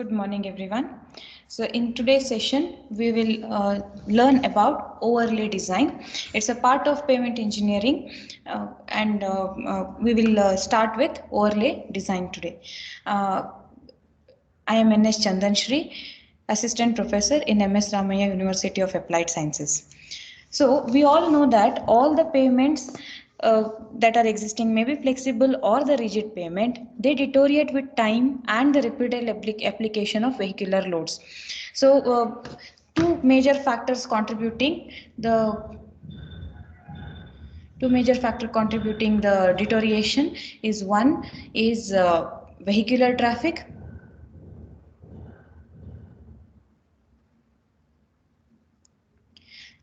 Good morning, everyone. So, in today's session, we will learn about overlay design. It's a part of payment engineering, and we will start with overlay design today. I am N.S. Chandan Shri, Assistant Professor in MS Ramaya University of Applied Sciences. So we all know that all the payments that are existing, maybe flexible or the rigid payment, they deteriorate with time and the repeated application of vehicular loads. So the two major factor contributing the deterioration is one is vehicular traffic.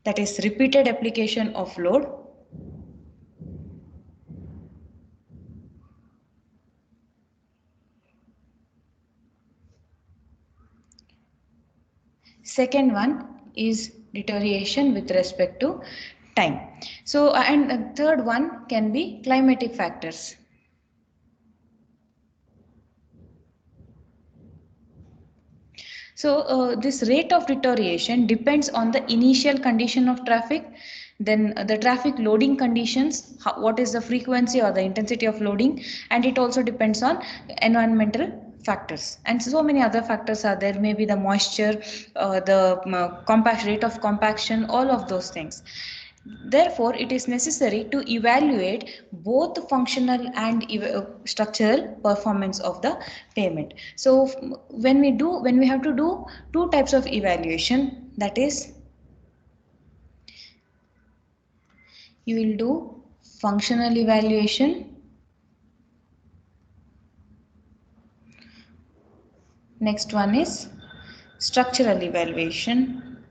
That is repeated application of load. Second one is deterioration with respect to time. So, and the third one can be climatic factors. So, this rate of deterioration depends on the initial condition of traffic, then the traffic loading conditions, what is the frequency or the intensity of loading, and it also depends on environmental factors, and so many other factors are there, maybe the moisture, the compact rate of compaction, all of those things. Therefore, it is necessary to evaluate both the functional and structural performance of the payment. So, when we have to do two types of evaluation, that is, you will do functional evaluation. Next one is structural evaluation.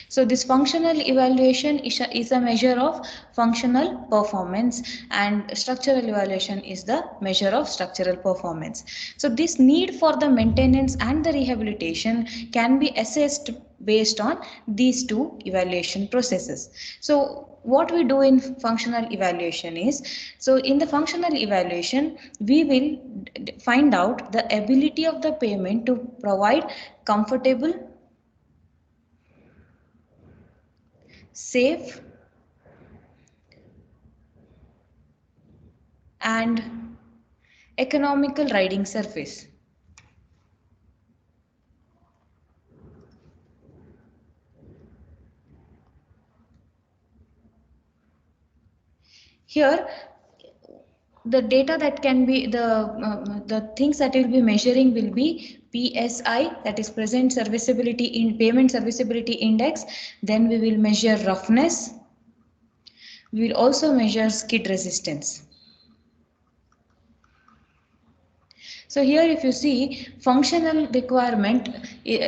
So this functional evaluation is a measure of functional performance, and structural evaluation is the measure of structural performance. So this need for the maintenance and the rehabilitation can be assessed based on these two evaluation processes. So what we do in functional evaluation is, so in the functional evaluation, we will find out the ability of the payment to provide comfortable, safe, and economical riding surface. Here, the data that can be the things that will be measuring will be PSI, that is present serviceability in payment serviceability index. Then we will measure roughness. We will also measure skid resistance. So here if you see, functional requirement,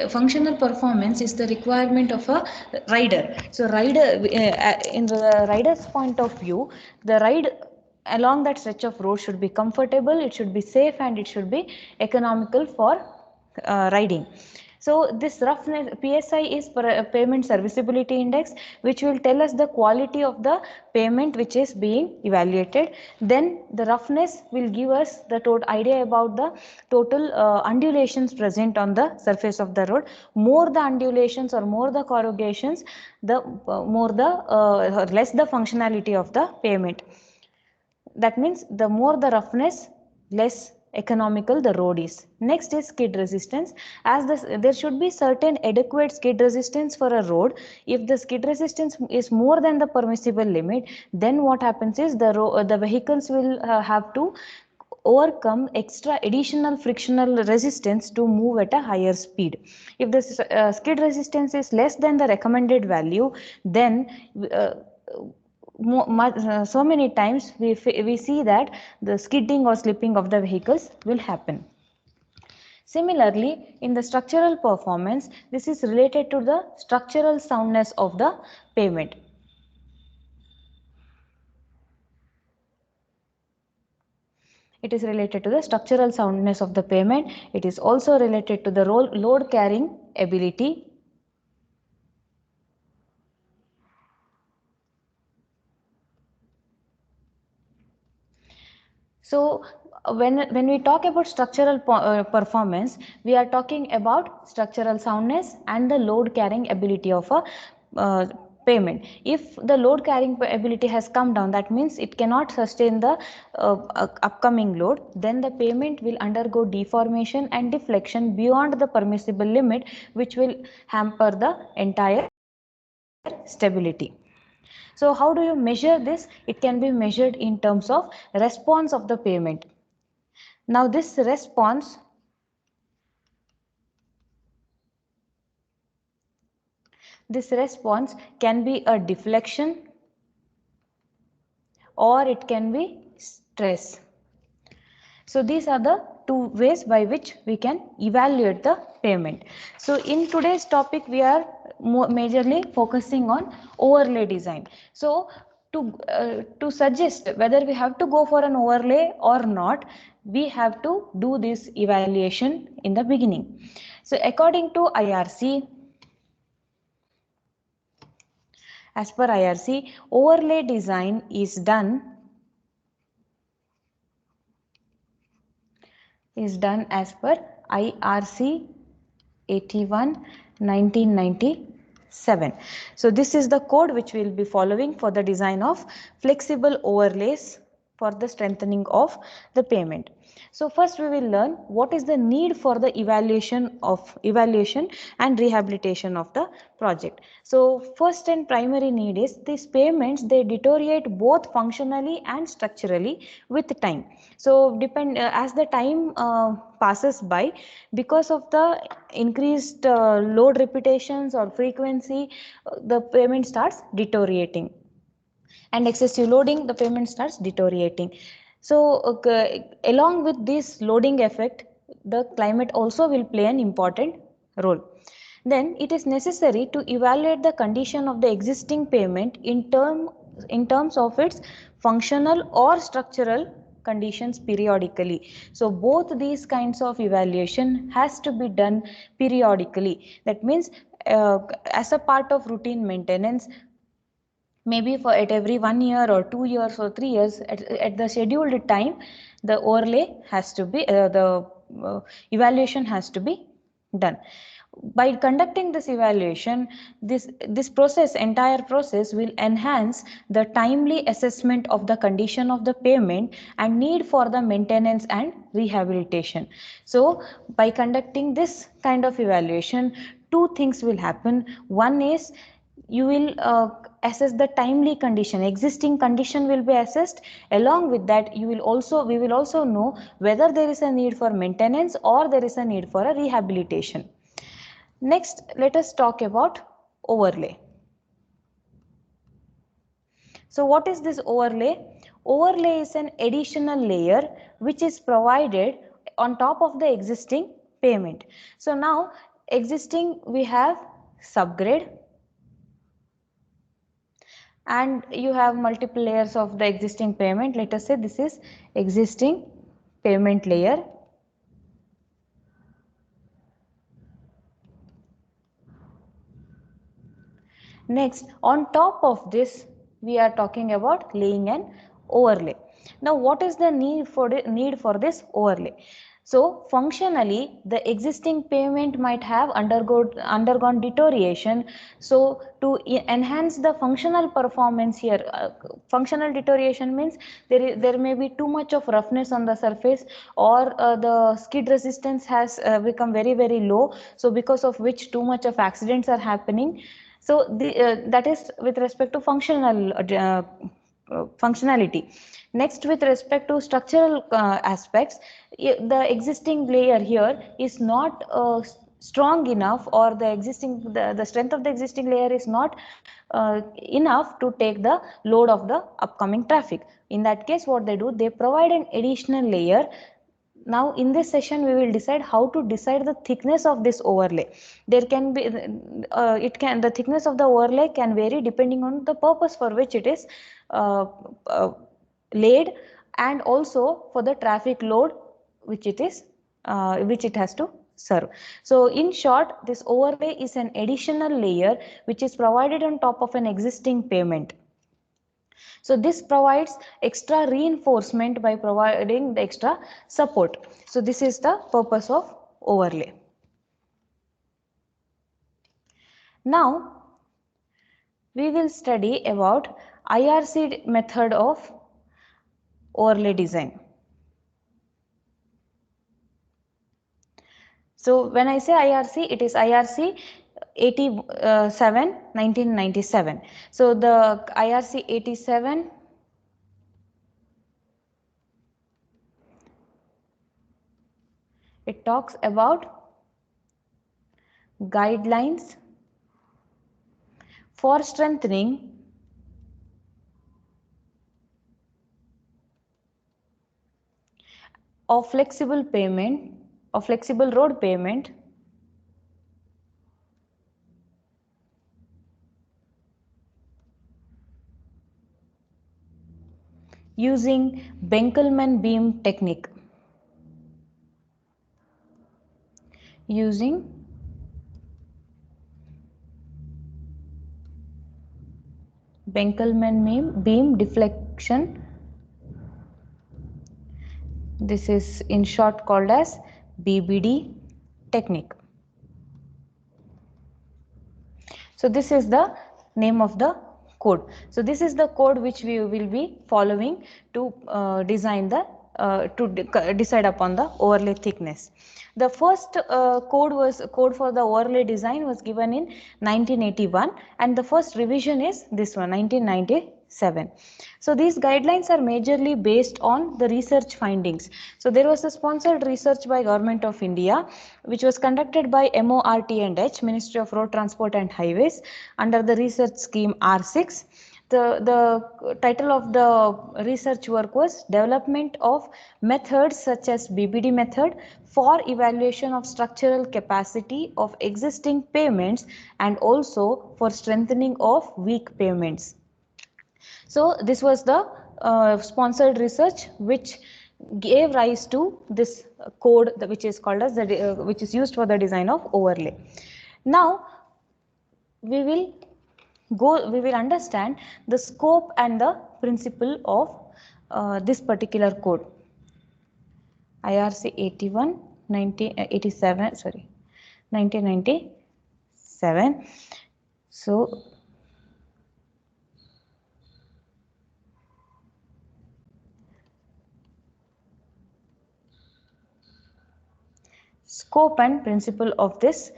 functional performance is the requirement of a rider. So in the rider's point of view, the ride along that stretch of road should be comfortable, it should be safe, and it should be economical for riding. So this roughness, PSI is payment serviceability index, which will tell us the quality of the payment which is being evaluated. Then the roughness will give us the total idea about the total undulations present on the surface of the road. More the undulations or more the corrugations, the less the functionality of the payment. That means the more the roughness, less economical the road is. Next is skid resistance. There should be certain adequate skid resistance for a road. If the skid resistance is more than the permissible limit, then what happens is the vehicles will have to overcome extra additional frictional resistance to move at a higher speed. If the skid resistance is less than the recommended value, then so many times we see that the skidding or slipping of the vehicles will happen. Similarly, in the structural performance, this is related to the structural soundness of the pavement. It is related to the structural soundness of the pavement. It is also related to the load carrying ability. So when we talk about structural performance, we are talking about structural soundness and the load carrying ability of a payment. If the load carrying ability has come down, that means it cannot sustain the upcoming load, then the payment will undergo deformation and deflection beyond the permissible limit, which will hamper the entire stability. So how do you measure this? It can be measured in terms of response of the payment. Now this response can be a deflection or it can be stress. So these are the two ways by which we can evaluate the payment. So in today's topic we are majorly focusing on overlay design. So to suggest whether we have to go for an overlay or not, we have to do this evaluation in the beginning. So according to IRC, as per IRC, overlay design is done as per IRC 81 1997. So this is the code which we will be following for the design of flexible overlays for the strengthening of the payment. So first we will learn what is the need for the evaluation and rehabilitation of the project. So first and primary need is these payments, they deteriorate both functionally and structurally with time. So as the time passes by, because of the increased load repetitions or frequency, the payment starts deteriorating, and excessive loading, the payment starts deteriorating. So along with this loading effect, the climate also will play an important role. Then it is necessary to evaluate the condition of the existing payment in terms of its functional or structural conditions periodically. So both these kinds of evaluation has to be done periodically. That means as a part of routine maintenance, maybe for at every 1 year or 2 years or 3 years, at the scheduled time, the overlay has to be evaluation has to be done. By conducting this evaluation, this entire process will enhance the timely assessment of the condition of the payment and need for the maintenance and rehabilitation. So by conducting this kind of evaluation, two things will happen. One is you will assess the timely condition, existing condition will be assessed. Along with that, we will also know whether there is a need for maintenance or there is a need for a rehabilitation. Next, let us talk about overlay. So what is this overlay? Overlay is an additional layer which is provided on top of the existing payment. So now existing, we have subgrade, and you have multiple layers of the existing payment. Let us say this is existing payment layer. Next, on top of this, we are talking about laying an overlay. Now what is the need for this overlay? So functionally, the existing payment might have undergone deterioration. So to enhance the functional performance here, functional deterioration means there may be too much of roughness on the surface, or the skid resistance has become very low. So because of which too much of accidents are happening. So that is with respect to functionality. Next, with respect to structural aspects, the existing layer here is not strong enough, or the strength of the existing layer is not enough to take the load of the upcoming traffic. In that case, what they do, they provide an additional layer. Now in this session we will decide how to decide the thickness of this overlay. There can be the thickness of the overlay can vary depending on the purpose for which it is laid, and also for the traffic load which it has to serve. So in short, this overlay is an additional layer which is provided on top of an existing payment. So this provides extra reinforcement by providing the extra support. So this is the purpose of overlay. Now we will study about IRC method of overlay design. So when I say IRC, it is IRC 87 1997. So the IRC 87 it talks about guidelines for strengthening of flexible payment of flexible road payment using Benkelman beam technique. Using Benkelman beam deflection. This is in short called as BBD technique. So this is the name of the code. So this is the code which we will be following to design the decide upon the overlay thickness. The first code for the overlay design was given in 1981 and the first revision is this one 1997. So these guidelines are majorly based on the research findings. So there was a sponsored research by Government of India which was conducted by MORT&H, Ministry of Road Transport and Highways, under the research scheme R6. The title of the research work was Development of Methods such as BBD method for evaluation of structural capacity of existing payments and also for strengthening of weak payments. So this was the sponsored research which gave rise to this code which is called as the which is used for the design of overlay. Now we will understand the scope and the principle of this particular code. IRC 81 1987 sorry 1997. So scope and principle of this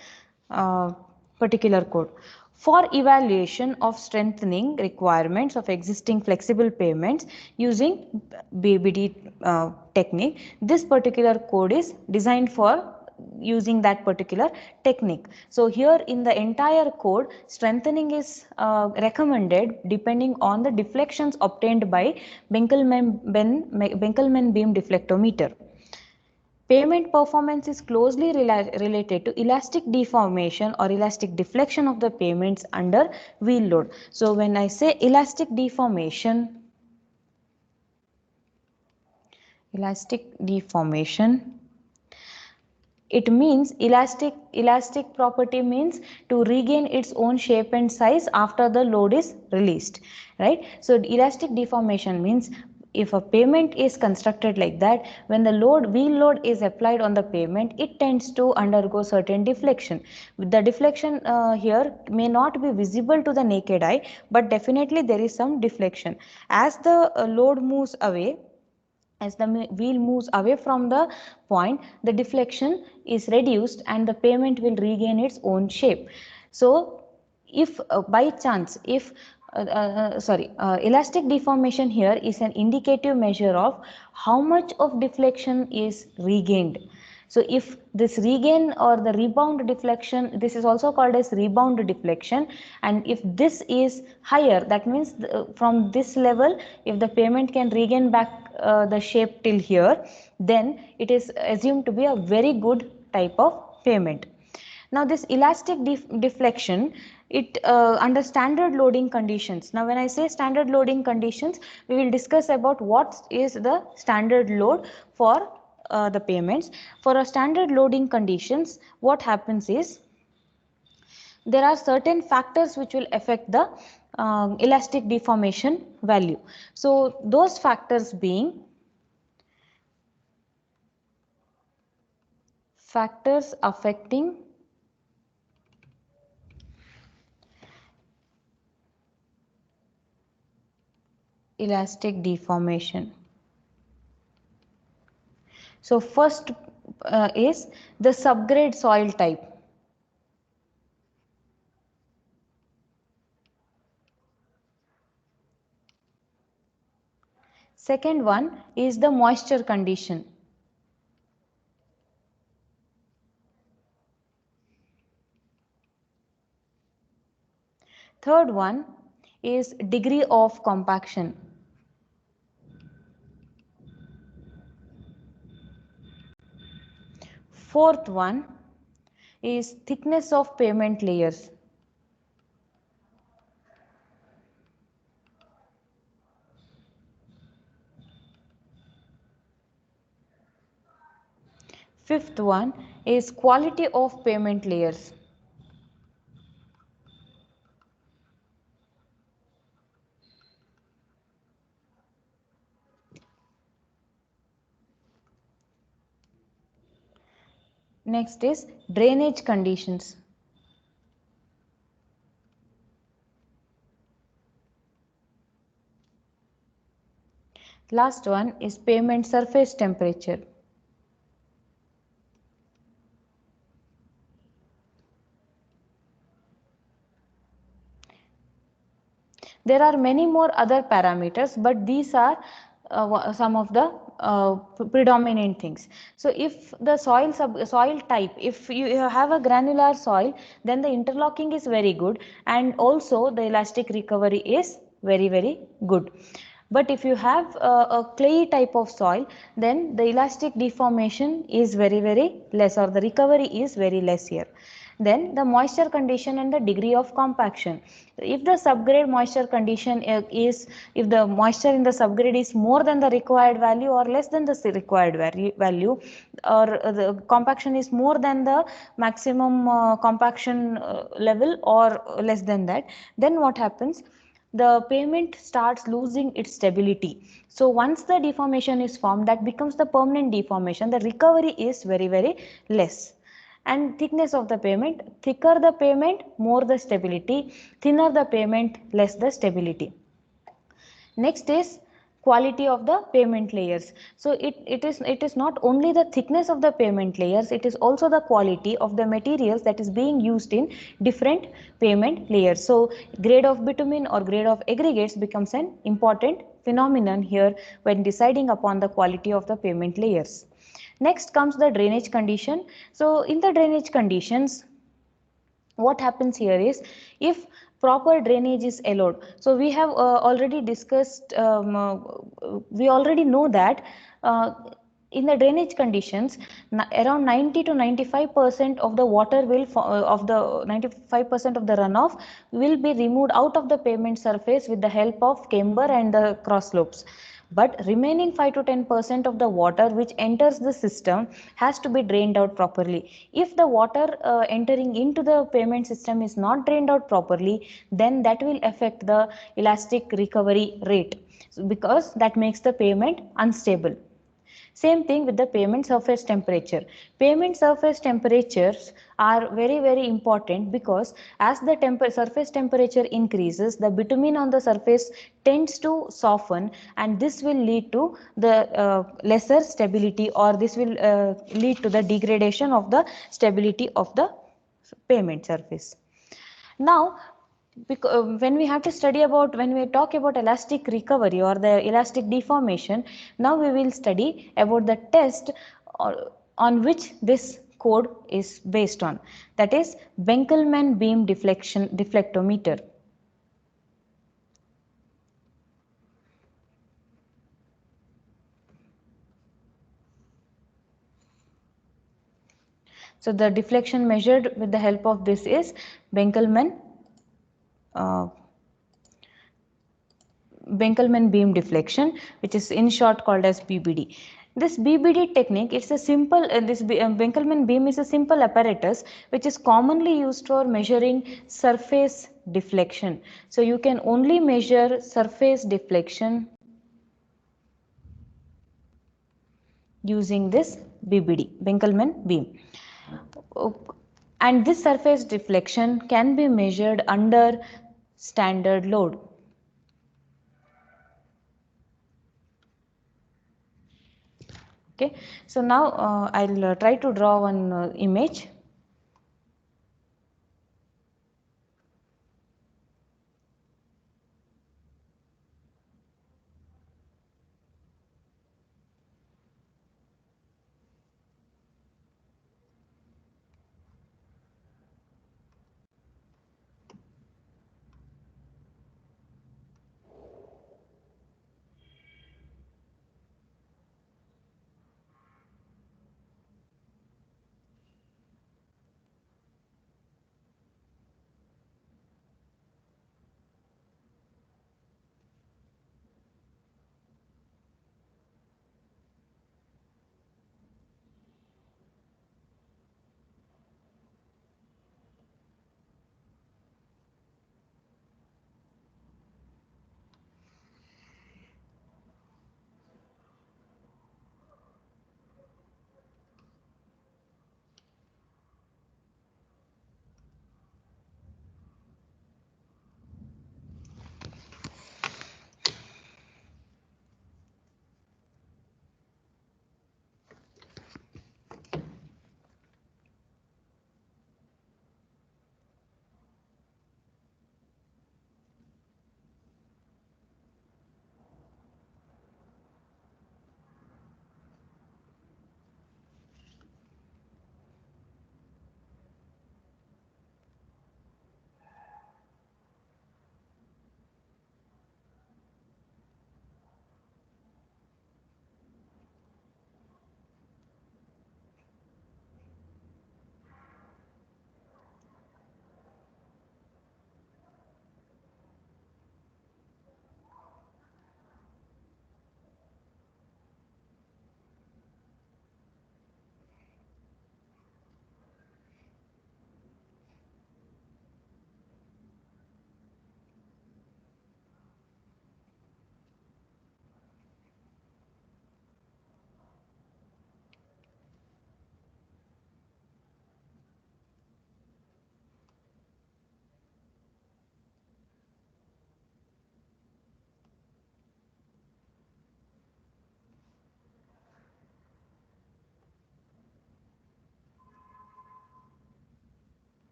particular code. For evaluation of strengthening requirements of existing flexible payments using BBD technique, this particular code is designed for using that particular technique. So here in the entire code, strengthening is recommended depending on the deflections obtained by Benkelman beam deflectometer. Payment performance is closely related to elastic deformation or elastic deflection of the payments under wheel load. So when I say elastic deformation, it means elastic property means to regain its own shape and size after the load is released, right? So elastic deformation means if a payment is constructed like that, when the wheel load is applied on the payment, it tends to undergo certain deflection. The deflection here may not be visible to the naked eye, but definitely there is some deflection. As the load moves away, as the wheel moves away from the point, the deflection is reduced and the payment will regain its own shape. So if by chance, if elastic deformation here is an indicative measure of how much of deflection is regained. So if this regain or the rebound deflection, this is also called as rebound deflection, and if this is higher, that means from this level, if the payment can regain back the shape till here, then it is assumed to be a very good type of payment. Now this elastic deflection, it under standard loading conditions. Now when I say standard loading conditions, we will discuss about what is the standard load for the payments. For a standard loading conditions, what happens is there are certain factors which will affect the elastic deformation value. So those factors being factors affecting elastic deformation. So first is the subgrade soil type. Second one is the moisture condition. Third one is degree of compaction. Fourth one is thickness of pavement layers. Fifth one is quality of pavement layers. Next is drainage conditions. Last one is pavement surface temperature. There are many more other parameters, but these are some of the predominant things. So if the soil type, if you have a granular soil, then the interlocking is very good, and also the elastic recovery is very good. But if you have a clay type of soil, then the elastic deformation is very less, or the recovery is very less here. Then the moisture condition and the degree of compaction. If the subgrade moisture condition if the moisture in the subgrade is more than the required value or less than the required value, or the compaction is more than the maximum compaction level or less than that, then what happens? The pavement starts losing its stability. So once the deformation is formed, that becomes the permanent deformation. The recovery is very less. And thickness of the pavement, thicker the pavement, more the stability, thinner the pavement, less the stability. Next is quality of the pavement layers. So it is not only the thickness of the pavement layers, it is also the quality of the materials that is being used in different pavement layers. So grade of bitumen or grade of aggregates becomes an important phenomenon here when deciding upon the quality of the pavement layers. Next comes the drainage condition. So in the drainage conditions, what happens here is, if proper drainage is allowed, so we have already discussed, we already know that in the drainage conditions, around 90 to 95% of the water will of the 95% of the runoff will be removed out of the pavement surface with the help of camber and the cross slopes. But remaining 5 to 10% of the water which enters the system has to be drained out properly. If the water entering into the pavement system is not drained out properly, then that will affect the elastic recovery rate, because that makes the pavement unstable. Same thing with the pavement surface temperature. Pavement surface temperatures are very important, because as the surface temperature increases, the bitumen on the surface tends to soften, and this will lead to the lesser stability, or this will lead to the degradation of the stability of the pavement surface. Now, when we have to study about, when we talk about elastic recovery or the elastic deformation, now we will study about the test on which this code is based on, that is Benkelman beam deflectometer. So the deflection measured with the help of this is Benkelman beam deflection, which is in short called as BBD. This BBD technique, it's a simple, Winkelmann beam is a simple apparatus which is commonly used for measuring surface deflection. So you can only measure surface deflection using this BBD, Winkelmann beam. And this surface deflection can be measured under standard load. Okay, so now I'll try to draw one image.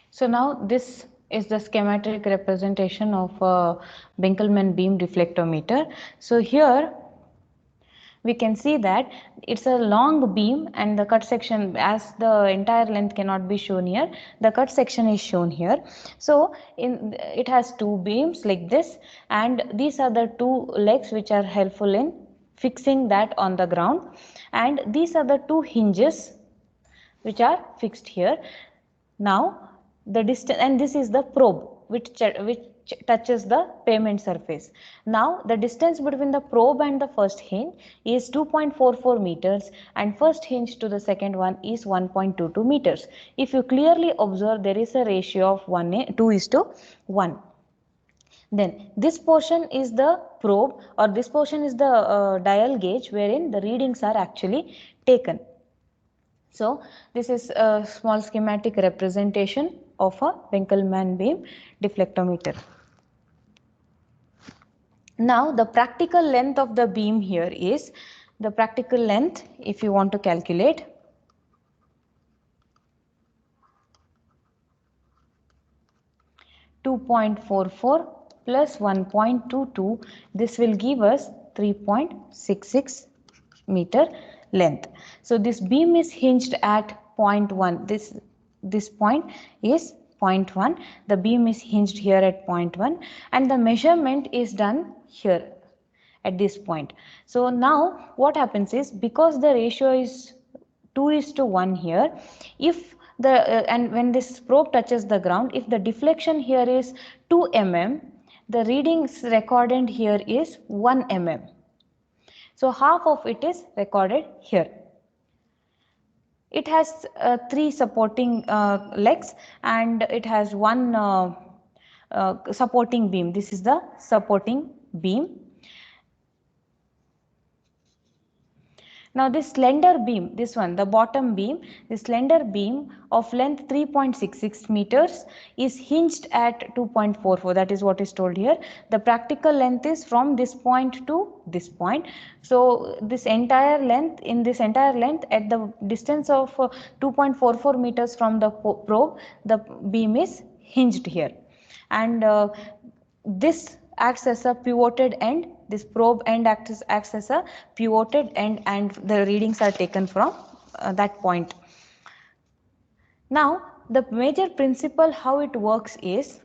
So now this is the schematic representation of a Winkelmann beam deflectometer. So here we can see that it's a long beam and the cut section, as the entire length cannot be shown here, the cut section is shown here. So it has two beams like this, and these are the two legs which are helpful in fixing that on the ground, and these are the two hinges which are fixed here. Now the distance, and this is the probe which touches the pavement surface. Now the distance between the probe and the first hinge is 2.44 meters, and first hinge to the second one is 1.22 meters. If you clearly observe, there is a ratio of 2:1. Then this portion is the probe, or this portion is the dial gauge wherein the readings are actually taken. So this is a small schematic representation of a Winkelmann beam deflectometer. Now the practical length of the beam here is, the practical length, if you want to calculate, (2.44 plus 1.22, this will give us 3.66 meter length. So this beam is hinged at point 1. This point is point 1. The beam is hinged here at point 1 and the measurement is done here at this point. So now what happens is, because the ratio is 2:1 here, if the and when this probe touches the ground, if the deflection here is 2 mm, the readings recorded here is 1 mm. So half of it is recorded here. It has 3 supporting legs and it has one supporting beam. This is the supporting beam. Now this slender beam, this one, the bottom beam, this slender beam of length 3.66 meters is hinged at 2.44. That is what is told here. The practical length is from this point to this point. So this entire length, in this entire length, at the distance of 2.44 meters from the probe, the beam is hinged here. And this acts as a pivoted end. This probe end acts as a pivoted end and the readings are taken from that point. Now the major principle how it works is,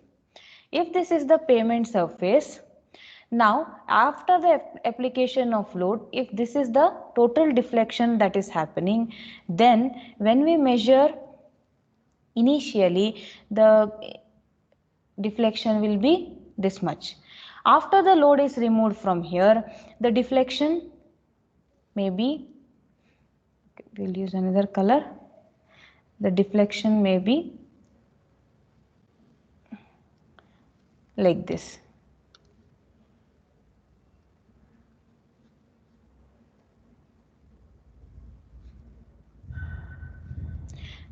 if this is the pavement surface, now after the application of load, if this is the total deflection that is happening, then when we measure initially, the deflection will be this much. After the load is removed from here, the deflection may be, we'll use another color, the deflection may be like this.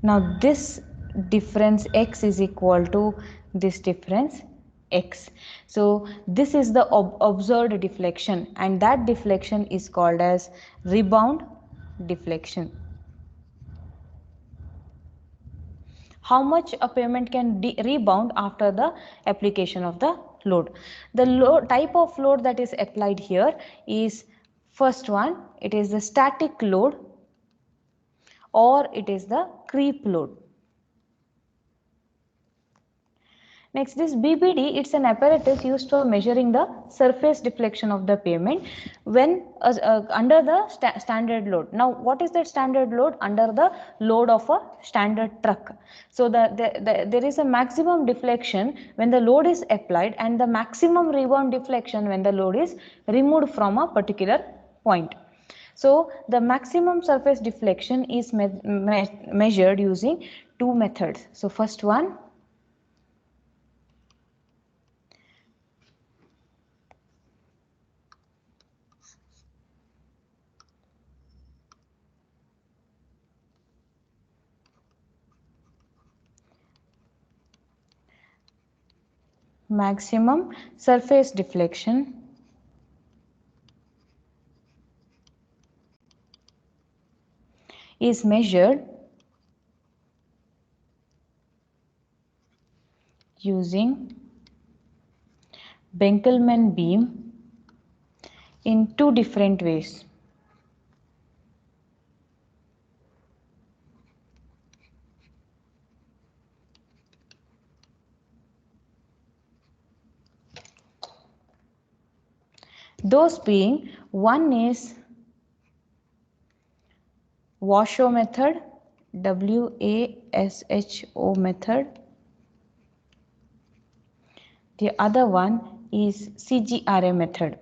Now this difference x is equal to this difference x. So this is the observed deflection and that deflection is called as rebound deflection. How much a pavement can rebound after the application of the load? The type of load that is applied here is, first one, it is the static load or it is the creep load. Next, this BBD, it's an apparatus used for measuring the surface deflection of the pavement when under the standard load. Now, what is that standard load? Under the load of a standard truck. So, there is a maximum deflection when the load is applied and the maximum rebound deflection when the load is removed from a particular point. So, the maximum surface deflection is measured using two methods. So, first one, maximum surface deflection is measured using Benkelman beam in two different ways. Those being, one is Washoe method, WASHO method. The other one is CGRA method.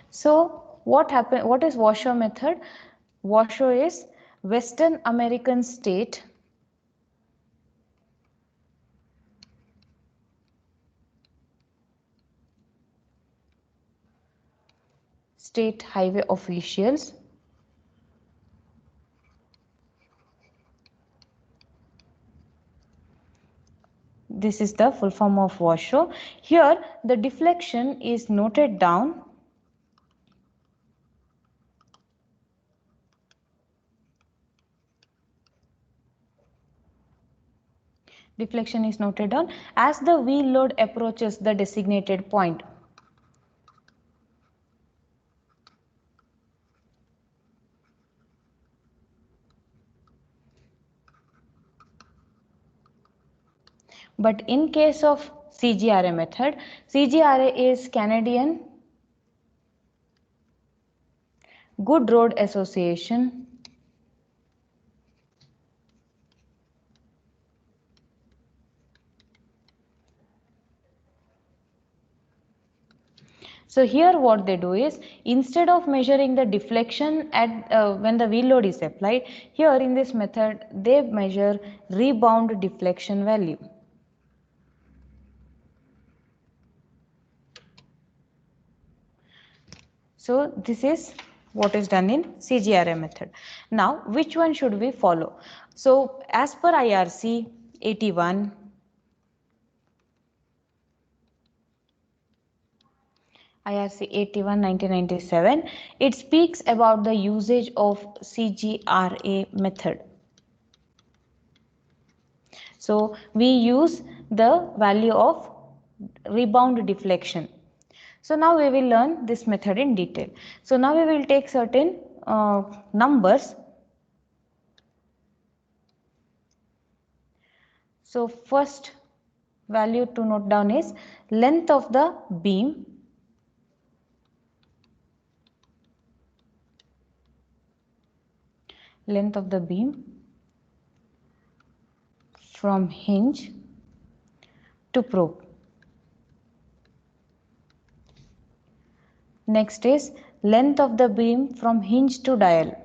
So what is Washoe method? Washoe is Western American state highway officials this is the full form of Washoe. Here the deflection is noted down Deflection is noted down. As the wheel load approaches the designated point, but in case of CGRA method, CGRA is Canadian Good Road Association. So here what they do is, instead of measuring the deflection at when the wheel load is applied, here in this method they measure rebound deflection value. So this is what is done in CGRA method. Now which one should we follow? So as per IRC 81, IRC 81 1997, it speaks about the usage of CGRA method. So we use the value of rebound deflection. So now we will learn this method in detail. So now we will take certain numbers. So first value to note down is length of the beam, from hinge to probe. Next is length of the beam from hinge to dial.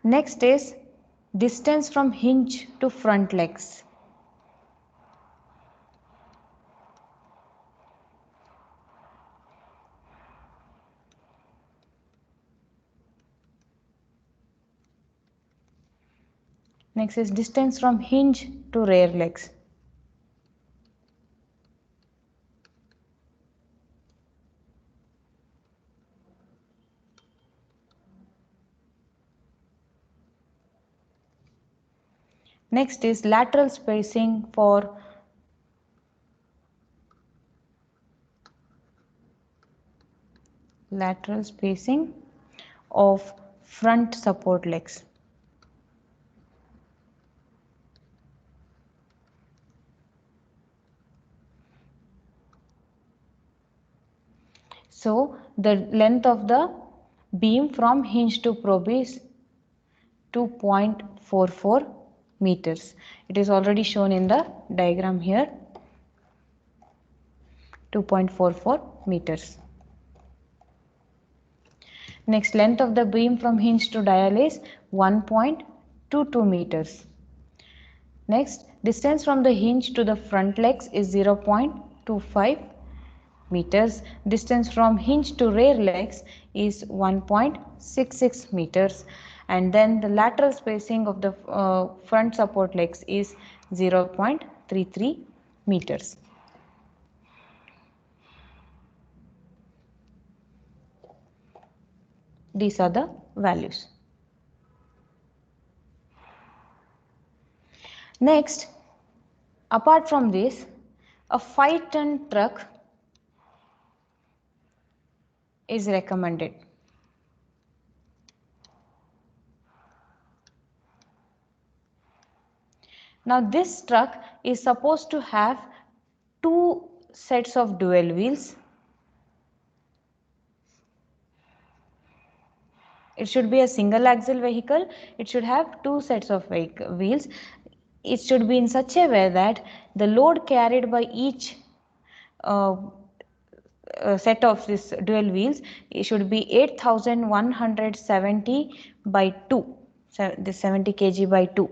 Next is distance from hinge to front legs. Next is distance from hinge to rear legs. Next is lateral spacing for of front support legs. So the length of the beam from hinge to probe is 2.44 meters. It is already shown in the diagram here. 2.44 meters. Next, length of the beam from hinge to dial is 1.22 meters. Next, distance from the hinge to the front legs is 0.25 meters. Distance from hinge to rear legs is 1.66 meters. And then the lateral spacing of the front support legs is 0.33 meters. These are the values. Next, apart from this, a 5-ton truck is recommended. Now this truck is supposed to have 2 sets of dual wheels. It should be a single axle vehicle. It should have 2 sets of wheels. It should be in such a way that the load carried by each set of this dual wheels, it should be 8170 by 2, this 70 kg by 2.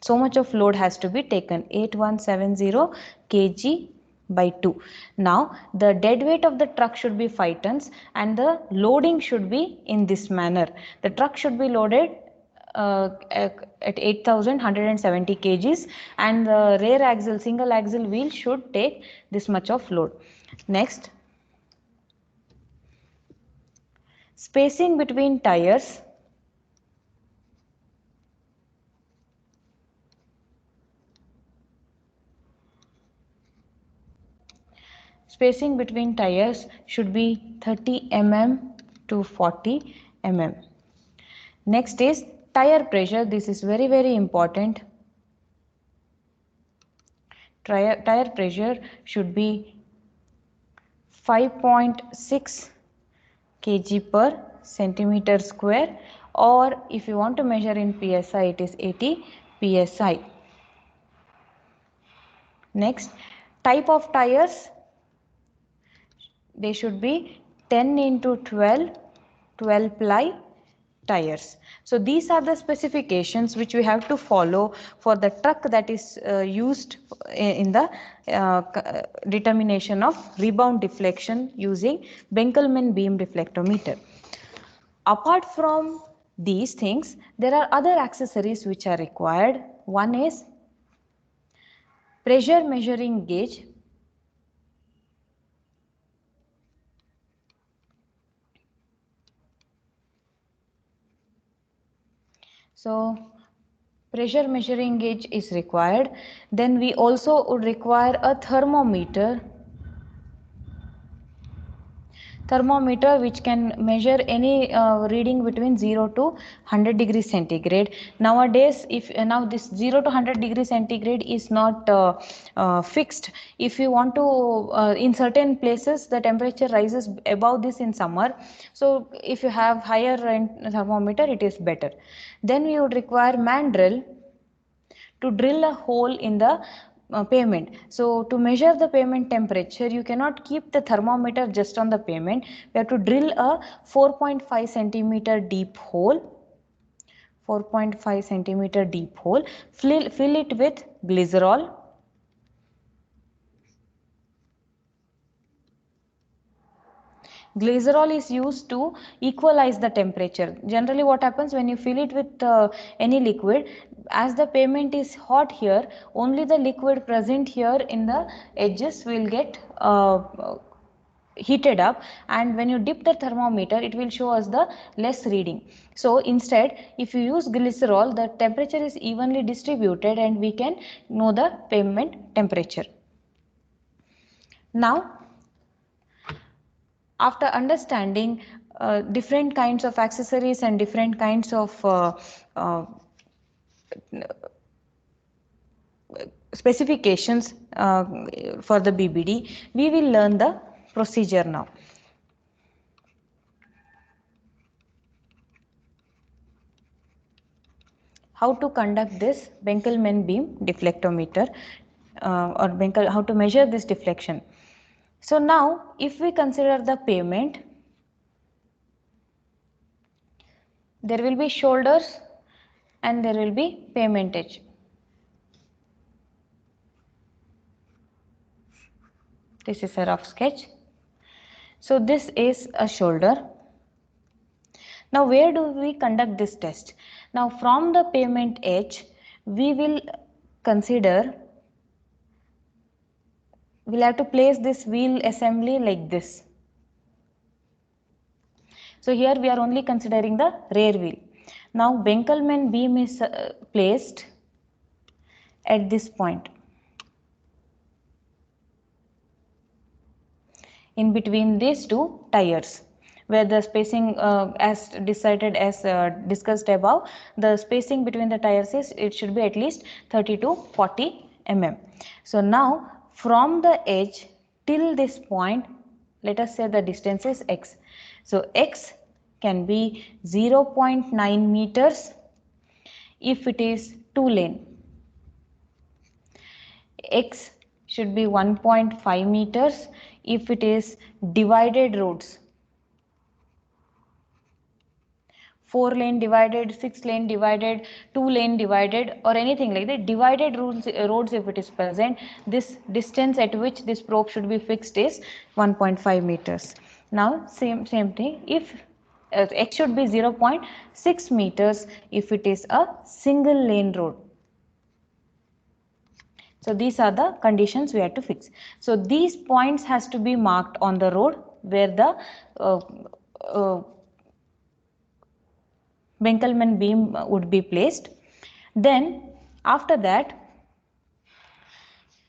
So much of load has to be taken, 8170 kg by 2. Now the dead weight of the truck should be 5 tons and the loading should be in this manner. The truck should be loaded at 8,170 kgs, and the rear axle, single axle wheel should take this much of load. Next, spacing between tires. Spacing between tires should be 30 mm to 40 mm. Next is tire pressure. This is very, very important. Tire pressure should be 5.6 kg per centimeter square, or if you want to measure in psi, it is 80 psi. Next, type of tires, they should be 10 into 12 ply tires. So these are the specifications which we have to follow for the truck that is used in the determination of rebound deflection using Benkelman beam deflectometer. Apart from these things, there are other accessories which are required. One is pressure measuring gauge. So pressure measuring gauge is required. Then we also would require a thermometer. Thermometer which can measure any reading between 0 to 100 degrees centigrade. Nowadays, if now this 0 to 100 degrees centigrade is not fixed. If you want to, in certain places the temperature rises above this in summer. So if you have higher thermometer, it is better. Then we would require mandrel to drill a hole in the pavement. So to measure the pavement temperature, you cannot keep the thermometer just on the pavement. We have to drill a 4.5 centimeter deep hole. 4.5 centimeter deep hole. Fill it with glycerol. Glycerol is used to equalize the temperature. Generally what happens when you fill it with any liquid, as the pavement is hot here, only the liquid present here in the edges will get heated up, and when you dip the thermometer, it will show us the less reading. So instead, if you use glycerol, the temperature is evenly distributed and we can know the pavement temperature. Now, after understanding different kinds of accessories and different kinds of specifications for the BBD, we will learn the procedure now. How to conduct this Benkelman beam deflectometer, or how to measure this deflection. So now, if we consider the pavement, there will be shoulders and there will be pavement edge. This is a rough sketch. So this is a shoulder. Now where do we conduct this test? Now from the pavement edge, we will consider, we'll have to place this wheel assembly like this. So here we are only considering the rear wheel. Now Benkelman beam is placed at this point, in between these two tires, where the spacing as discussed above, the spacing between the tires is, it should be at least 30 to 40 mm. So now from the edge till this point, let us say the distance is x. So x can be 0.9 meters if it is 2 lane. X should be 1.5 meters if it is divided roads. 4 lane divided, 6 lane divided, 2 lane divided, or anything like that. Divided roads if it is present, this distance at which this probe should be fixed is 1.5 meters. Now same thing, if X should be 0.6 meters if it is a single lane road. So these are the conditions we have to fix. So these points has to be marked on the road where the Benkelman beam would be placed. Then after that,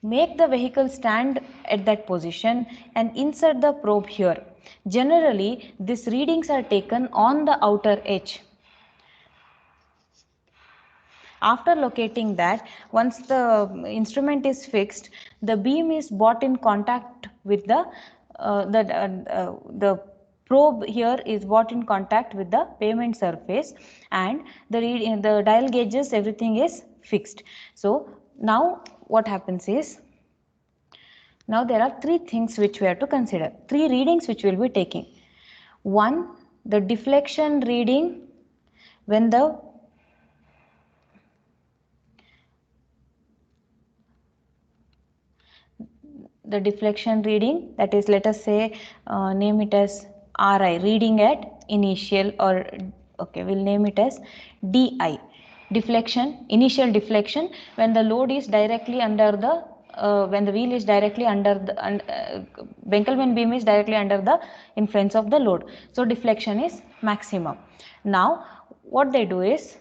make the vehicle stand at that position and insert the probe here. Generally, these readings are taken on the outer edge. After locating that, once the instrument is fixed, the beam is brought in contact with the probe here is brought in contact with the pavement surface, and the dial gauges, everything is fixed. So now what happens is, now there are three things which we have to consider, three readings which we will be taking. One, the deflection reading when the deflection reading, that is, let us say name it as RI, reading at initial, or okay, we'll name it as DI, deflection, initial deflection when the load is directly under the when the wheel is directly under the Benkelman beam is directly under the influence of the load. So deflection is maximum. Now what they do is,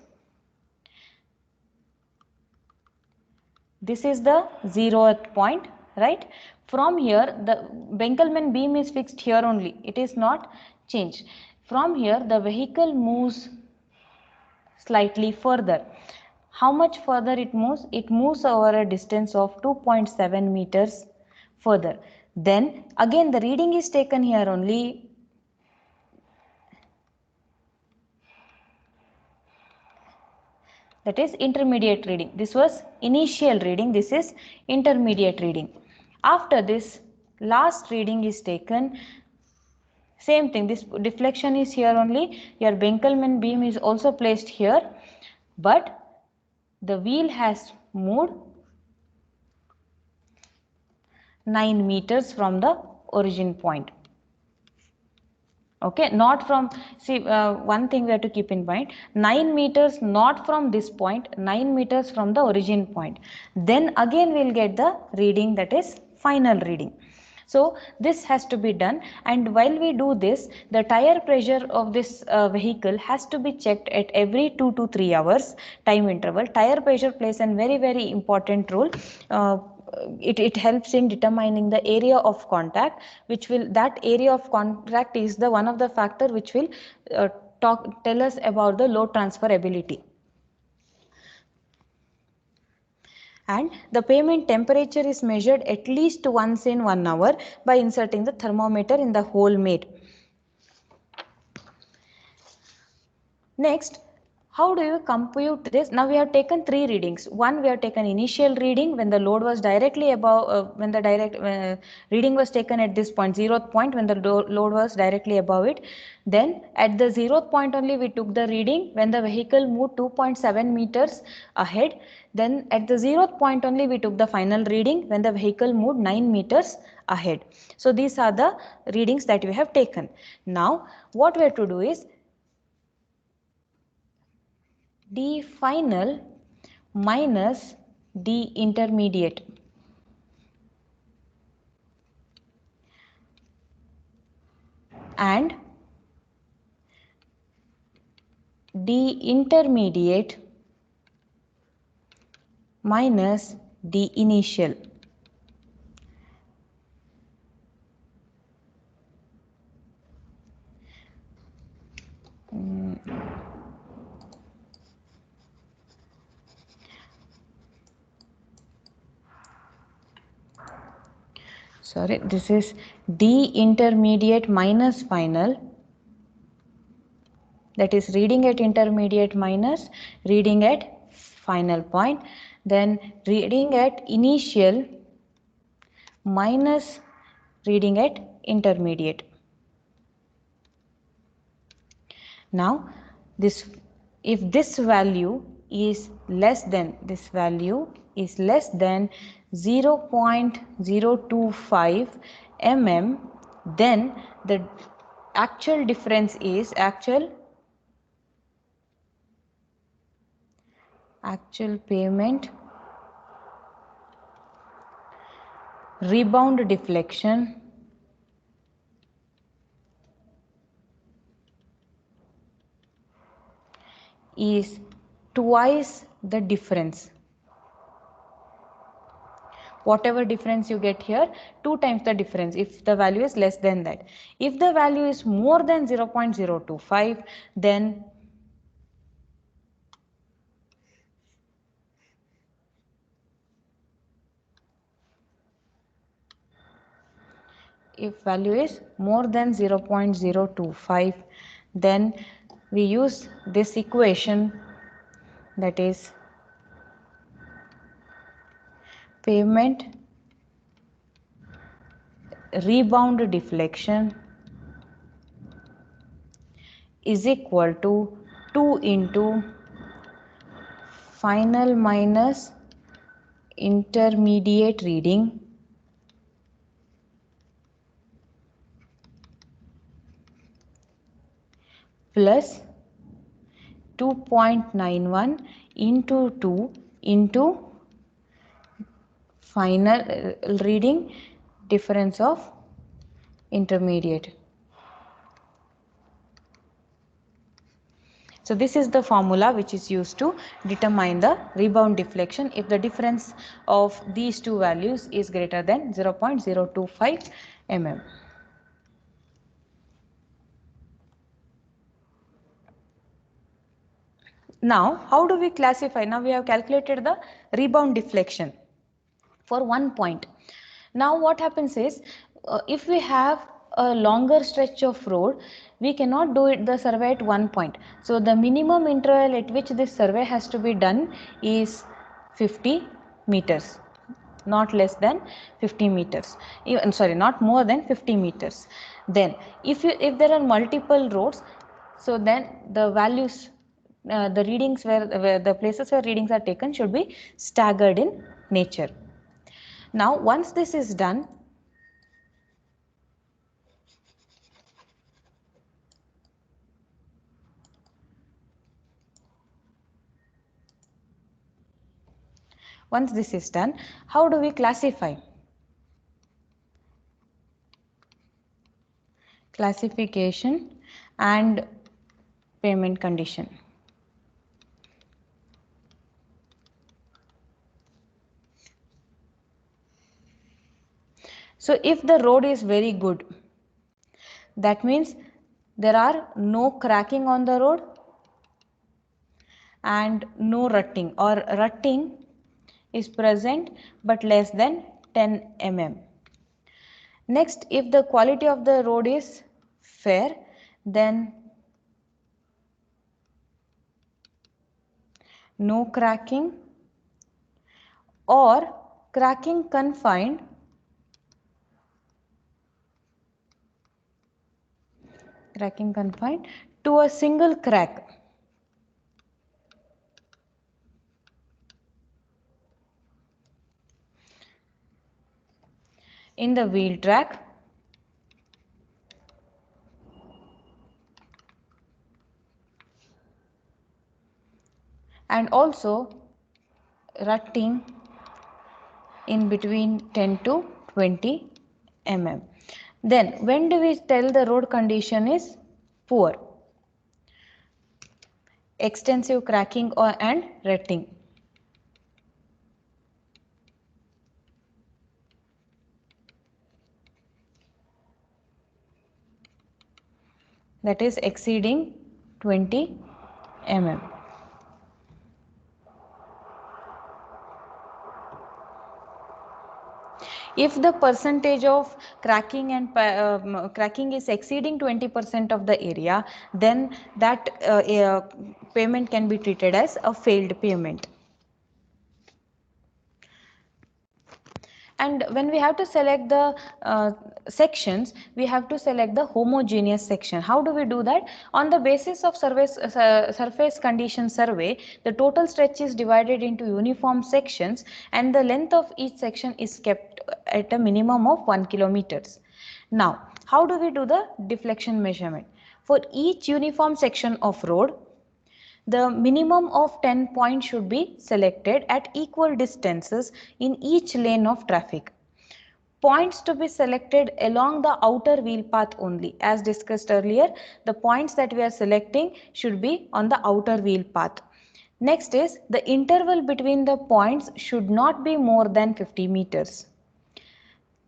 this is the 0th point, right? From here the Benkelman beam is fixed here only, it is not changed. From here the vehicle moves slightly further. How much further it moves? It moves over a distance of 2.7 meters further. Then again the reading is taken here only. That is intermediate reading. This was initial reading, this is intermediate reading. After this, last reading is taken. Same thing, this deflection is here only, your Benkelman beam is also placed here, but the wheel has moved 9 meters from the origin point. Okay, not from, see, one thing we have to keep in mind, 9 meters not from this point, 9 meters from the origin point. Then again we will get the reading, that is final reading. So this has to be done, and while we do this, the tire pressure of this vehicle has to be checked at every 2 to 3 hours time interval. Tire pressure plays a very important role. It helps in determining the area of contact, which will, that area of contact is the one of the factor which will tell us about the load transferability. And the pavement temperature is measured at least once in 1 hour by inserting the thermometer in the hole made. Next, how do you compute this? Now we have taken three readings. One, we have taken initial reading when the load was directly above, when the reading was taken at this point, 0th point, when the load was directly above it. Then at the 0th point only we took the reading when the vehicle moved 2.7 meters ahead. Then at the 0th point only we took the final reading when the vehicle moved 9 meters ahead. So these are the readings that we have taken. Now what we have to do is, D final minus D intermediate. And D intermediate minus D initial. Sorry, this is D intermediate minus final, that is reading at intermediate minus reading at final point, then reading at initial minus reading at intermediate. Now this, if this value is less than, this value is less than 0.025 mm, then the actual difference is actual payment, rebound deflection, is twice the difference. Whatever difference you get here, 2 times the difference if the value is less than that. If the value is more than 0.025, then if value is more than 0.025, then we use this equation, that is pavement rebound deflection is equal to 2 into final minus intermediate reading plus 2.91 into 2 into final reading difference of intermediate. So this is the formula which is used to determine the rebound deflection if the difference of these two values is greater than 0.025 mm. Now, how do we classify? Now we have calculated the rebound deflection for 1 point. Now what happens is, if we have a longer stretch of road, we cannot do it the survey at 1 point. So the minimum interval at which this survey has to be done is 50 meters, not less than 50 meters. Sorry, not more than 50 meters. Then if there are multiple roads, so then the values, the readings where the places where readings are taken should be staggered in nature. Now once this is done, how do we classify? Classification and payment condition. So if the road is very good, that means there are no cracking on the road and no rutting, or rutting is present but less than 10 mm. Next, if the quality of the road is fair, then no cracking or cracking confined to a single crack. In the wheel track, and also rutting in between 10 to 20 mm. Then when do we tell the road condition is poor? Extensive cracking and rutting. That is exceeding 20 mm. If the percentage of cracking and cracking is exceeding 20% of the area, then that payment can be treated as a failed payment. And when we have to select the sections, we have to select the homogeneous section. How do we do that? On the basis of surface condition survey, the total stretch is divided into uniform sections and the length of each section is kept at a minimum of 1 kilometers. Now, How do we do the deflection measurement? For each uniform section of road, the minimum of 10 points should be selected at equal distances in each lane of traffic. Points to be selected along the outer wheel path only. As discussed earlier, the points that we are selecting should be on the outer wheel path. Next is the interval between the points should not be more than 50 meters.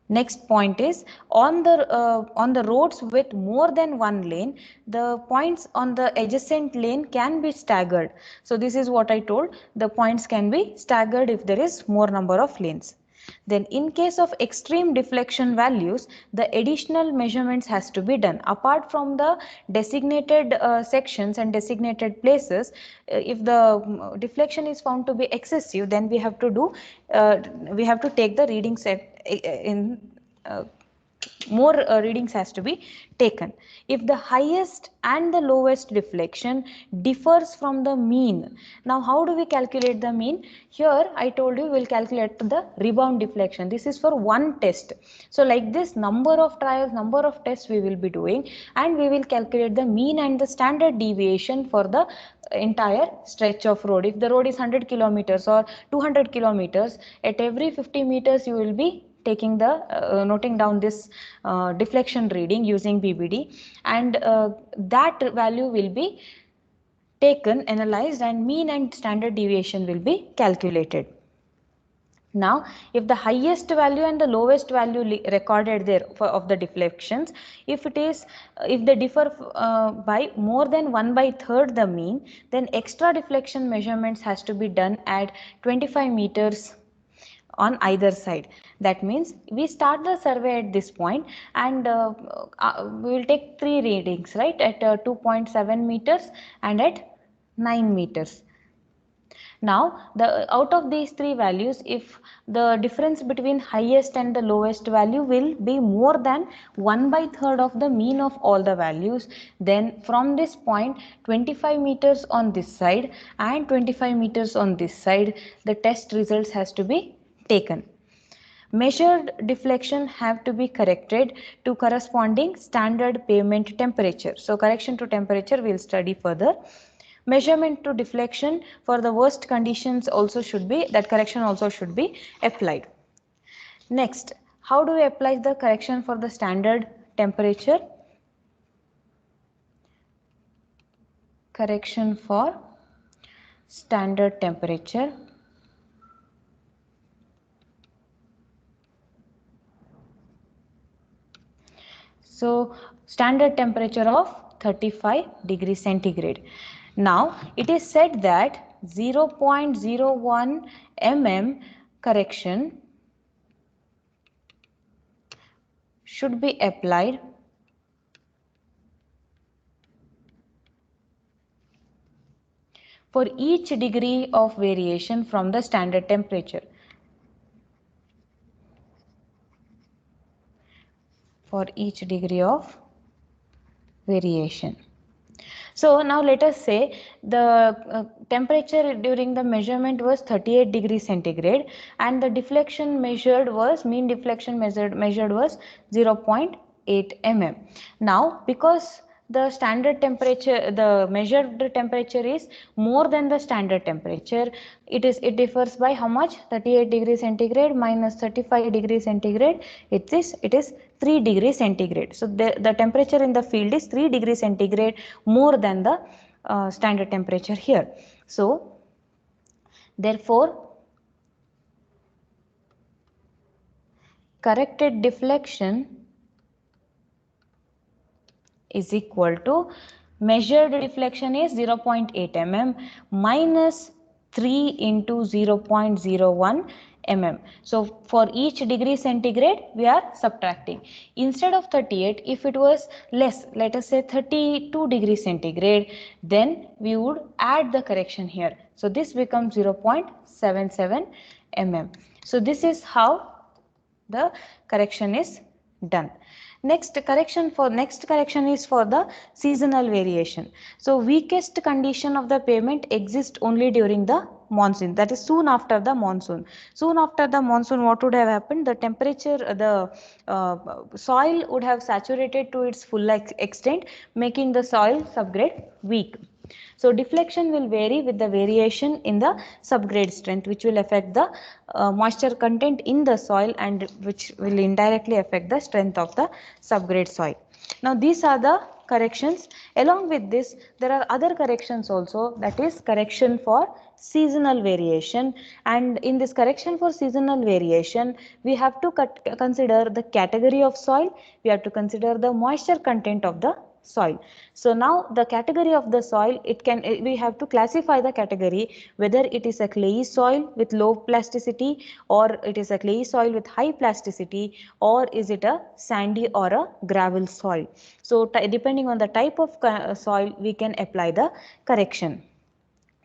Next point is on the roads with more than one lane, the points on the adjacent lane can be staggered. So this is what I told, the points can be staggered if there is more number of lanes. Then in case of extreme deflection values, the additional measurements has to be done. Apart from the designated sections and designated places, if the deflection is found to be excessive, then we have to take the reading set in more readings has to be taken. If the highest and the lowest deflection differs from the mean, now how do we calculate the mean? Here I told you we'll calculate the rebound deflection. This is for one test. So like this, number of trials, number of tests we will be doing, and we will calculate the mean and the standard deviation for the entire stretch of road. If the road is 100 kilometers or 200 kilometers, at every 50 meters you will be taking the noting down this deflection reading using BBD, and that value will be taken, analyzed, and mean and standard deviation will be calculated. Now, if the highest value and the lowest value recorded there of the deflections, if they differ by more than 1/3 the mean, then extra deflection measurements has to be done at 25 meters on either side. That means we start the survey at this point, and we will take three readings, right, at 2.7 meters and at 9 meters. Now, out of these three values, if the difference between highest and the lowest value will be more than 1/3 of the mean of all the values, then from this point 25 meters on this side and 25 meters on this side, the test results has to be taken. Measured deflection have to be corrected to corresponding standard pavement temperature. So correction to temperature we will study further. Measurement to deflection for the worst conditions also should be, that correction also should be applied. Next, how do we apply the correction for the standard temperature? Correction for standard temperature. So standard temperature of 35 degrees centigrade. Now it is said that 0.01 mm correction should be applied for each degree of variation from the standard temperature. For each degree of variation. So now let us say the temperature during the measurement was 38 degrees centigrade and the deflection measured was, mean deflection measured was 0.8 mm. Now because the standard temperature, the measured temperature is more than the standard temperature, it differs by how much? 38 degrees centigrade minus 35 degrees centigrade, it is 3 degrees centigrade. So the temperature in the field is 3 degrees centigrade more than the standard temperature here. So therefore corrected deflection is equal to, measured deflection is 0.8 mm minus 3 into 0.01 mm. So for each degree centigrade we are subtracting. Instead of 38, if it was less, let us say 32 degrees centigrade, then we would add the correction here. So this becomes 0.77 mm. So this is how the correction is done. Next correction is for the seasonal variation. So weakest condition of the pavement exists only during the monsoon, that is soon after the monsoon. Soon after the monsoon, what would have happened? The temperature, the soil would have saturated to its full extent, making the soil subgrade weak. So deflection will vary with the variation in the subgrade strength, which will affect the moisture content in the soil and which will indirectly affect the strength of the subgrade soil. Now these are the corrections. Along with this, there are other corrections also, that is correction for seasonal variation. And in this correction for seasonal variation, we have to consider the category of soil, we have to consider the moisture content of the soil. So now the category of the soil, we have to classify the category whether it is a clayey soil with low plasticity, or it is a clayey soil with high plasticity, or is it a sandy or a gravel soil. So depending on the type of soil, we can apply the correction.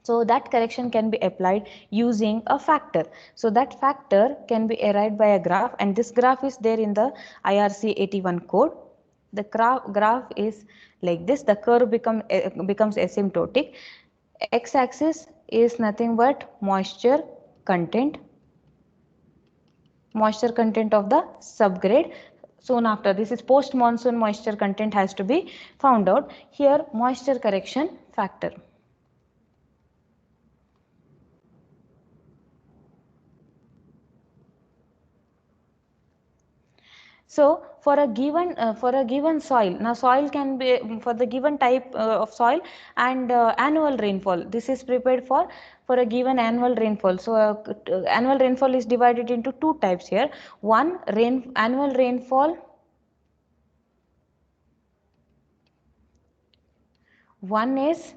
So that correction can be applied using a factor. So that factor can be arrived by a graph, and this graph is there in the IRC 81 code. The graph is like this. The curve becomes asymptotic. X-axis is nothing but moisture content of the subgrade. Soon after, this is post monsoon, moisture content has to be found out. Here moisture correction factor. So for a given soil, now soil can be for the given type of soil and annual rainfall. This is prepared for a given annual rainfall. So annual rainfall is divided into two types here. One, annual rainfall. One is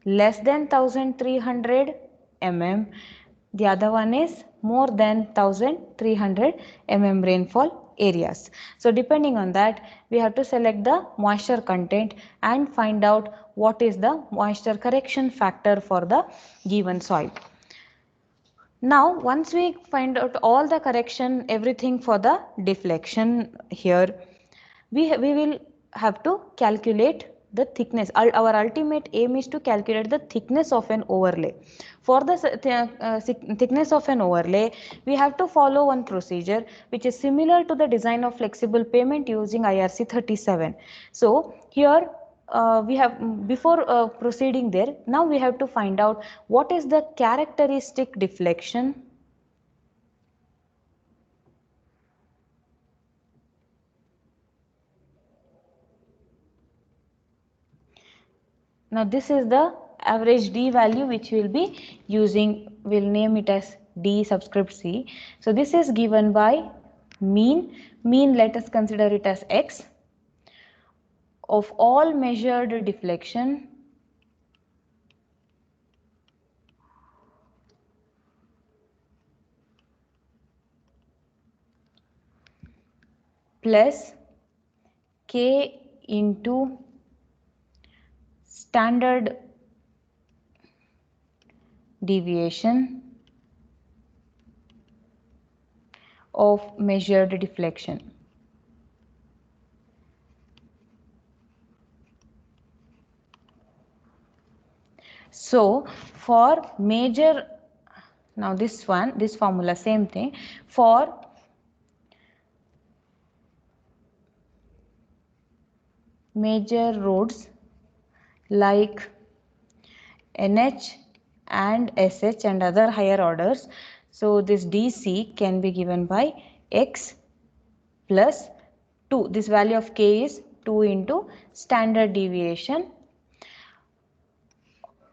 less than 1300 mm. The other one is more than 1300 mm rainfall areas. So depending on that, we have to select the moisture content and find out what is the moisture correction factor for the given soil. Now once we find out all the correction, everything for the deflection here, we will have to calculate the thickness. Our ultimate aim is to calculate the thickness of an overlay. For the thickness of an overlay, we have to follow one procedure which is similar to the design of flexible pavement using IRC 37. So here we have, before proceeding there, now we have to find out what is the characteristic deflection. Now this is the average D value which we will be using. We will name it as D subscript C. So this is given by mean. Mean, let us consider it as X of all measured deflection plus K into standard deviation of measured deflection. So for major, now this formula, same thing for major roads like NH and SH and other higher orders. So this DC can be given by X plus 2. This value of K is 2 into standard deviation,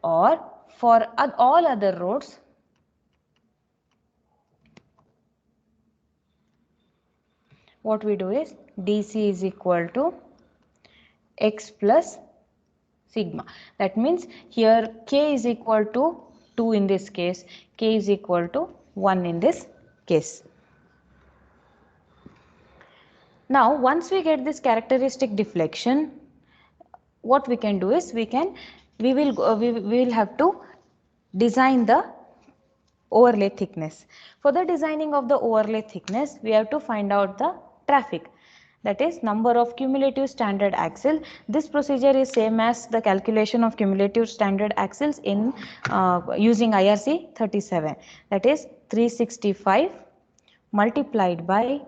or for all other roads, what we do is DC is equal to X plus sigma. That means here K is equal to 2 in this case, K is equal to 1 in this case. Now once we get this characteristic deflection, what we can do is we will have to design the overlay thickness. For the designing of the overlay thickness, we have to find out the traffic. that is number of cumulative standard axle. This procedure is same as the calculation of cumulative standard axles in using IRC 37, that is 365 multiplied by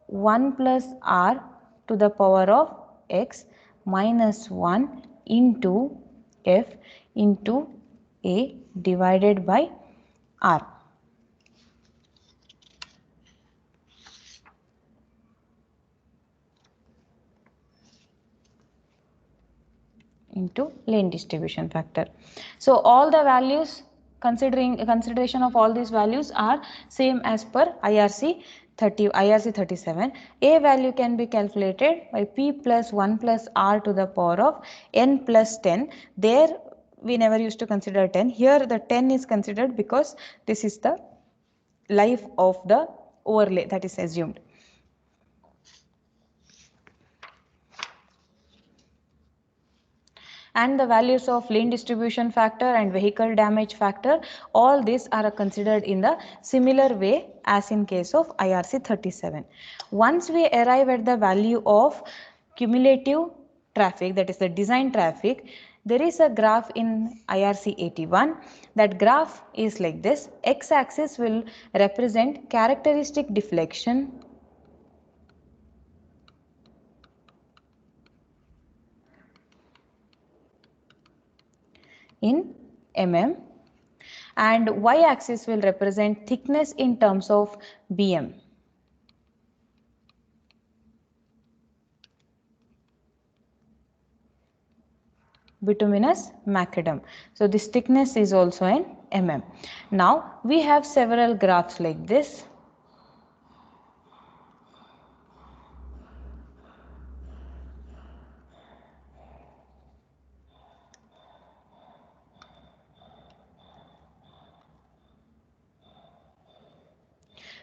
1 plus r to the power of x minus 1 into f into a divided by r into lane distribution factor. So all the values, consideration of all these values are same as per IRC 37. A value can be calculated by p plus 1 plus r to the power of n plus 10. There we never used to consider 10. Here the 10 is considered because this is the life of the overlay that is assumed. And the values of lane distribution factor and vehicle damage factor, all these are considered in the similar way as in case of IRC 37. Once we arrive at the value of cumulative traffic, that is the design traffic, there is a graph in IRC 81. That graph is like this. X-axis will represent characteristic deflection in mm, and y-axis will represent thickness in terms of bm. Bituminous macadam. So this thickness is also in mm. Now we have several graphs like this.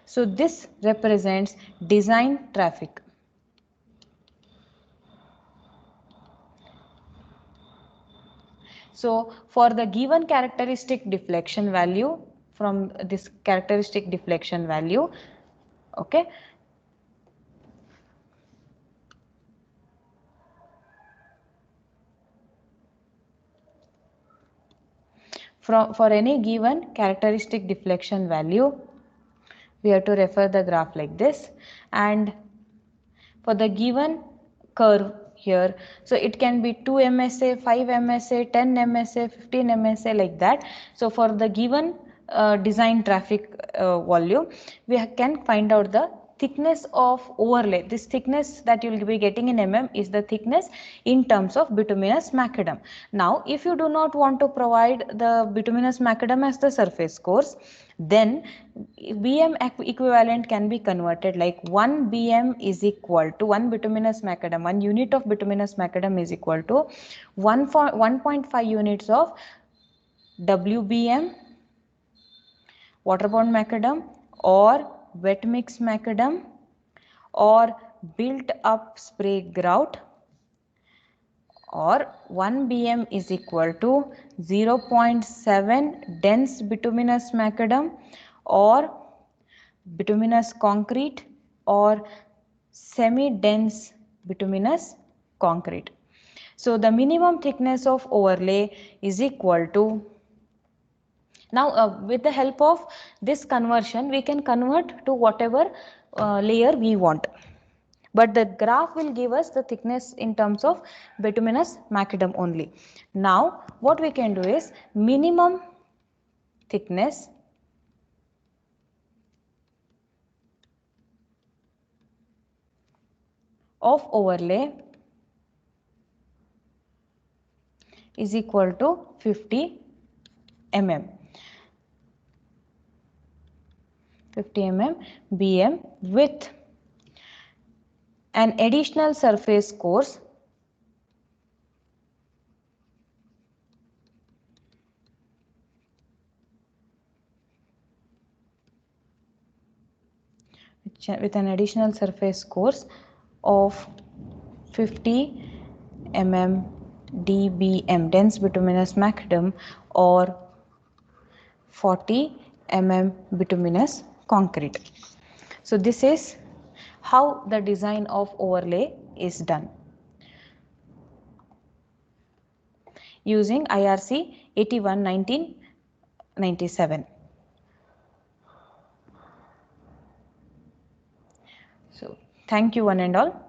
So this represents design traffic. So for the given characteristic deflection value, from this characteristic deflection value, okay, for any given characteristic deflection value, we have to refer the graph like this, and for the given curve here, so it can be 2 MSA, 5 MSA, 10 MSA, 15 MSA, like that. So for the given design traffic volume, we can find out the thickness of overlay. This thickness that you will be getting in mm is the thickness in terms of bituminous macadam. Now if you do not want to provide the bituminous macadam as the surface course, then bm equivalent can be converted like 1 bm is equal to 1 bituminous macadam, 1 unit of bituminous macadam is equal to 1.5 units of WBM, waterborne macadam, or wet mix macadam, or built up spray grout, or 1 bm is equal to 0.7 dense bituminous macadam, or bituminous concrete, or semi-dense bituminous concrete. So the minimum thickness of overlay is equal to, now with the help of this conversion we can convert to whatever layer we want, but the graph will give us the thickness in terms of bituminous macadam only. Now what we can do is minimum thickness of overlay is equal to 50 mm. 50 mm bm with an additional surface course with an additional surface course of 50 mm dBm, dense bituminous macadam, or 40 mm bituminous concrete. So this is how the design of overlay is done using IRC 81/1997. So thank you one and all.